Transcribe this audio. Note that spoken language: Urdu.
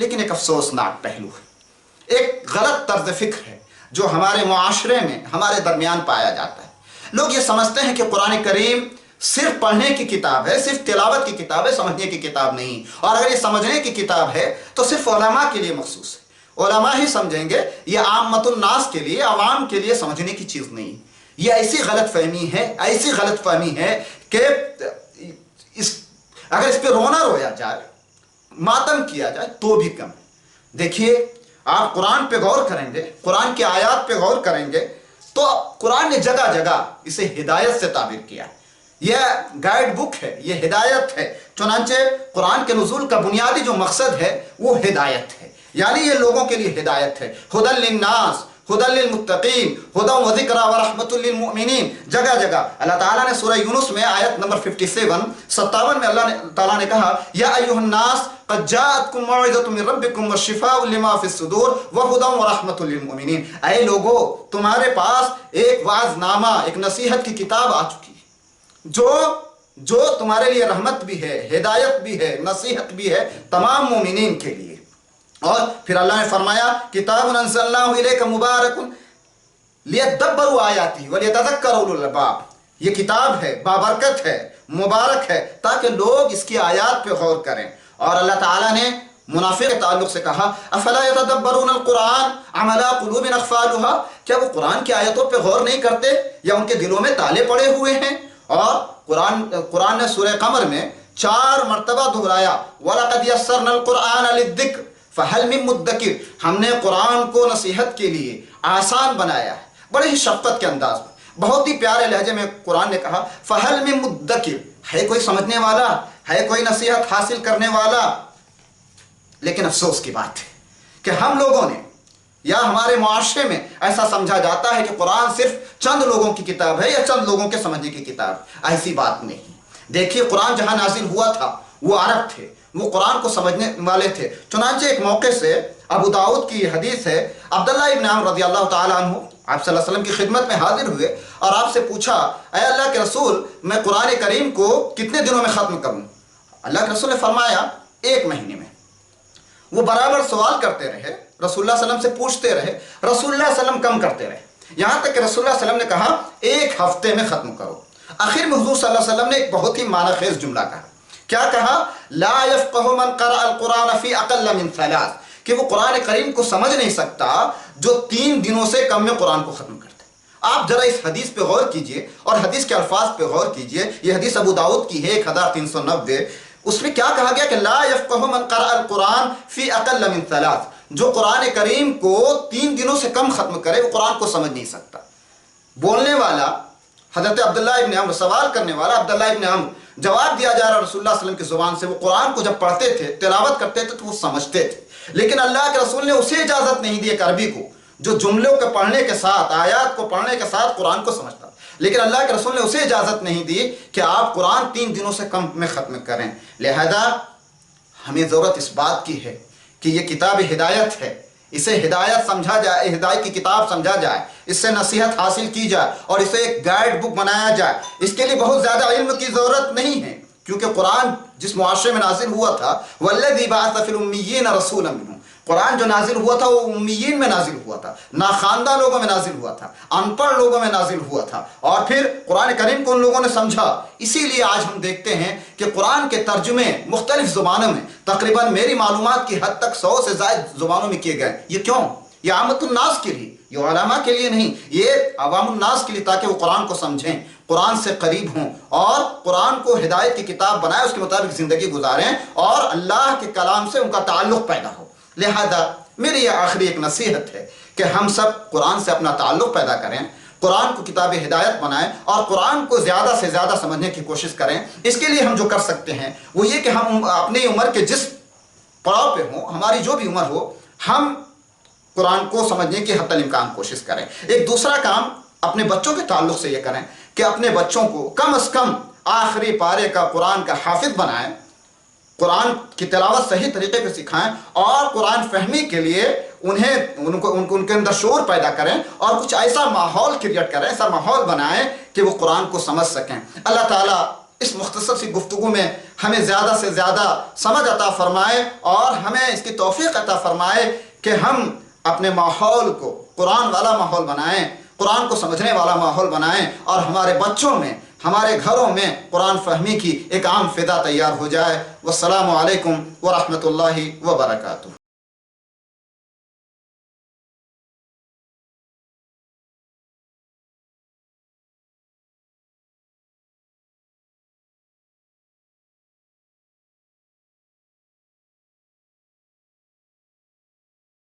لیکن ایک افسوسناک پہلو ہے، ایک غلط طرز فکر ہے جو ہمارے معاشرے میں ہمارے درمیان پایا جاتا ہے۔ لوگ یہ سمجھتے ہیں کہ قرآن کریم صرف پڑھنے کی کتاب ہے، صرف تلاوت کی کتاب ہے، سمجھنے کی کتاب نہیں، اور اگر یہ سمجھنے کی کتاب ہے تو صرف علماء کے لیے مخصوص ہے، علماء ہی سمجھیں گے، یہ عامت الناس کے لیے، عوام کے لیے سمجھنے کی چیز نہیں۔ یہ ایسی غلط فہمی ہے کہ اگر اس پہ رویا جائے، ماتم کیا جائے تو بھی کم ہے۔ دیکھیے، آپ قرآن پہ غور کریں گے، قرآن کی آیات پہ غور کریں گے تو قرآن نے جگہ جگہ اسے ہدایت سے تعبیر کیا۔ یہ گائیڈ بک ہے، یہ ہدایت ہے۔ چنانچہ قرآن کے نزول کا بنیادی جو مقصد ہے وہ ہدایت ہے، یعنی یہ لوگوں کے لیے ہدایت ہے۔ ہدی للناس، ہدی للمتقین، ہدی و ذکر و رحمت للمؤمنین۔ جگہ جگہ اللہ تعالیٰ نے سورہ یونس میں آیت نمبر 57 میں اللہ تعالیٰ نے کہا، یا ایھا الناس قد جاءتکم موعظۃ من ربکم وشفاء لما فی الصدور وہدی و رحمت للمؤمنین۔ اے لوگو، تمہارے پاس ایک وعظ نامہ، ایک نصیحت کی کتاب آ چکی ہے جو تمہارے لیے رحمت بھی ہے، ہدایت بھی ہے، نصیحت بھی ہے تمام مومنین کے لیے۔ اور پھر اللہ نے فرمایا، کتاب انزلناہ الیک مبارک لیدبروا آیاتہ ولیتذکر اولو الالباب۔ یہ کتاب ہے، بابرکت ہے، مبارک ہے، تاکہ لوگ اس کی آیات پہ غور کریں۔ اور اللہ تعالیٰ نے منافق کے تعلق سے کہا، افلا یتدبرون القرآن ام علی قلوب اقفالها، کیا وہ قرآن کی آیتوں پہ غور نہیں کرتے یا ان کے دلوں میں تالے پڑے ہوئے ہیں؟ اور قرآن نے سورہ قمر میں 4 مرتبہ دہرایا، وَلَقَدْ يَسَّرْنَا الْقُرْآنَ لِلذِّكْرِ فَهَلْ مِن مُدَّكِرٍ۔ ہم نے قرآن کو نصیحت کے لیے آسان بنایا ہے، بڑے ہی شفقت کے انداز میں، بہت ہی پیارے لہجے میں قرآن نے کہا، فَهَلْ مِن مُدَّكِرٍ، ہے کوئی سمجھنے والا، ہے کوئی نصیحت حاصل کرنے والا؟ لیکن افسوس کی بات ہے کہ ہم لوگوں نے یا ہمارے معاشرے میں ایسا سمجھا جاتا ہے کہ قرآن صرف چند لوگوں کی کتاب ہے یا چند لوگوں کے سمجھنے کی کتاب۔ ایسی بات نہیں۔ دیکھیے، قرآن جہاں نازل ہوا تھا وہ عرب تھے، وہ قرآن کو سمجھنے والے تھے۔ چنانچہ ایک موقع سے ابو داؤد کی حدیث ہے، عبداللہ ابن عمر رضی اللہ تعالیٰ عنہ آپ صلی اللہ علیہ وسلم کی خدمت میں حاضر ہوئے اور آپ سے پوچھا، اے اللہ کے رسول، میں قرآن کریم کو کتنے دنوں میں ختم کروں؟ اللہ کے رسول نے فرمایا، 1 مہینے میں۔ وہ برابر سوال کرتے رہے، رسول اللہ صلی اللہ علیہ وسلم سے پوچھتے رہے، رسول اللہ صلی اللہ علیہ وسلم کم کرتے رہے، یہاں تک کہ رسول اللہ صلی اللہ علیہ وسلم نے کہا 1 ہفتے میں ختم کرو۔ آخر میں حضور صلی اللہ علیہ وسلم نے ایک بہت ہی معنی خیز جملہ کہا۔ کیا کہا؟ لا يفقه من قرأ القرآن في اقل من 3، کہ وہ قرآن کریم کو سمجھ نہیں سکتا جو 3 دنوں سے کم میں قرآن کو ختم کرتا ہے۔ آپ ذرا اس حدیث پہ غور کیجئے اور حدیث کے الفاظ پہ غور کیجئے۔ یہ حدیث ابو داؤد کی ہے 1390۔ اس میں کیا کہا گیا کہ لا يفقه من قرأ القرآن في اقل من 3، جو قرآن کریم کو 3 دنوں سے کم ختم کرے وہ قرآن کو سمجھ نہیں سکتا۔ بولنے والا حضرت عبداللہ ابن عمر، سوال کرنے والا عبداللہ ابن عمر، جواب دیا جا رہا رسول اللہ صلی اللہ علیہ وسلم کی زبان سے۔ وہ قرآن کو جب پڑھتے تھے، تلاوت کرتے تھے تو وہ سمجھتے تھے، لیکن اللہ کے رسول نے اسے اجازت نہیں دی ایک عربی کو جو جملوں کے پڑھنے کے ساتھ، آیات کو پڑھنے کے ساتھ قرآن کو سمجھتا، لیکن اللہ کے رسول نے اسے اجازت نہیں دی کہ آپ قرآن 3 دنوں سے کم میں ختم کریں۔ لہذا ہمیں ضرورت اس بات کی ہے کہ یہ کتاب ہدایت ہے، اسے ہدایت سمجھا جائے، ہدایت کی کتاب سمجھا جائے، اس سے نصیحت حاصل کی جائے اور اسے ایک گائیڈ بک بنایا جائے۔ اس کے لیے بہت زیادہ علم کی ضرورت نہیں ہے، کیونکہ قرآن جس معاشرے میں نازل ہوا تھا، وَالَّذِي بَعَثَ فِي الْأُمِّيِّينَ رَسُولًا مِّنْهُمْ، قرآن جو نازل ہوا تھا وہ امیین میں نازل ہوا تھا، ناخواندہ لوگوں میں نازل ہوا تھا، ان پڑھ لوگوں میں نازل ہوا تھا، اور پھر قرآن کریم کو ان لوگوں نے سمجھا۔ اسی لیے آج ہم دیکھتے ہیں کہ قرآن کے ترجمے مختلف زبانوں میں، تقریباً میری معلومات کی حد تک 100 سے زائد زبانوں میں کیے گئے۔ یہ کیوں؟ یہ عامت الناس کے لیے، یہ علماء کے لیے نہیں، یہ عوام الناس کے لیے، تاکہ وہ قرآن کو سمجھیں، قرآن سے قریب ہوں اور قرآن کو ہدایت کی کتاب بنائیں، اس کے مطابق زندگی گزاریں اور اللہ کے کلام سے ان کا تعلق پیدا ہو۔ لہذا میری یہ آخری ایک نصیحت ہے کہ ہم سب قرآن سے اپنا تعلق پیدا کریں، قرآن کو کتاب ہدایت بنائیں اور قرآن کو زیادہ سے زیادہ سمجھنے کی کوشش کریں۔ اس کے لیے ہم جو کر سکتے ہیں وہ یہ کہ ہم اپنی عمر کے جس پڑاؤ پہ ہوں، ہماری جو بھی عمر ہو، ہم قرآن کو سمجھنے کی حتی الامکان کوشش کریں۔ ایک دوسرا کام اپنے بچوں کے تعلق سے یہ کریں کہ اپنے بچوں کو کم از کم آخری پارے کا قرآن کا حافظ بنائیں، قرآن کی تلاوت صحیح طریقے پہ سکھائیں اور قرآن فہمی کے لیے ان کے اندر شعور پیدا کریں اور کچھ ایسا ماحول کریٹ کریں، ایسا ماحول بنائیں کہ وہ قرآن کو سمجھ سکیں۔ اللہ تعالیٰ اس مختصر سی گفتگو میں ہمیں زیادہ سے زیادہ سمجھ عطا فرمائے اور ہمیں اس کی توفیق عطا فرمائے کہ ہم اپنے ماحول کو قرآن والا ماحول بنائیں، قرآن کو سمجھنے والا ماحول بنائیں، اور ہمارے بچوں میں، ہمارے گھروں میں قرآن فہمی کی ایک عام فضا تیار ہو جائے۔ والسلام علیکم ورحمۃ اللہ وبرکاتہ۔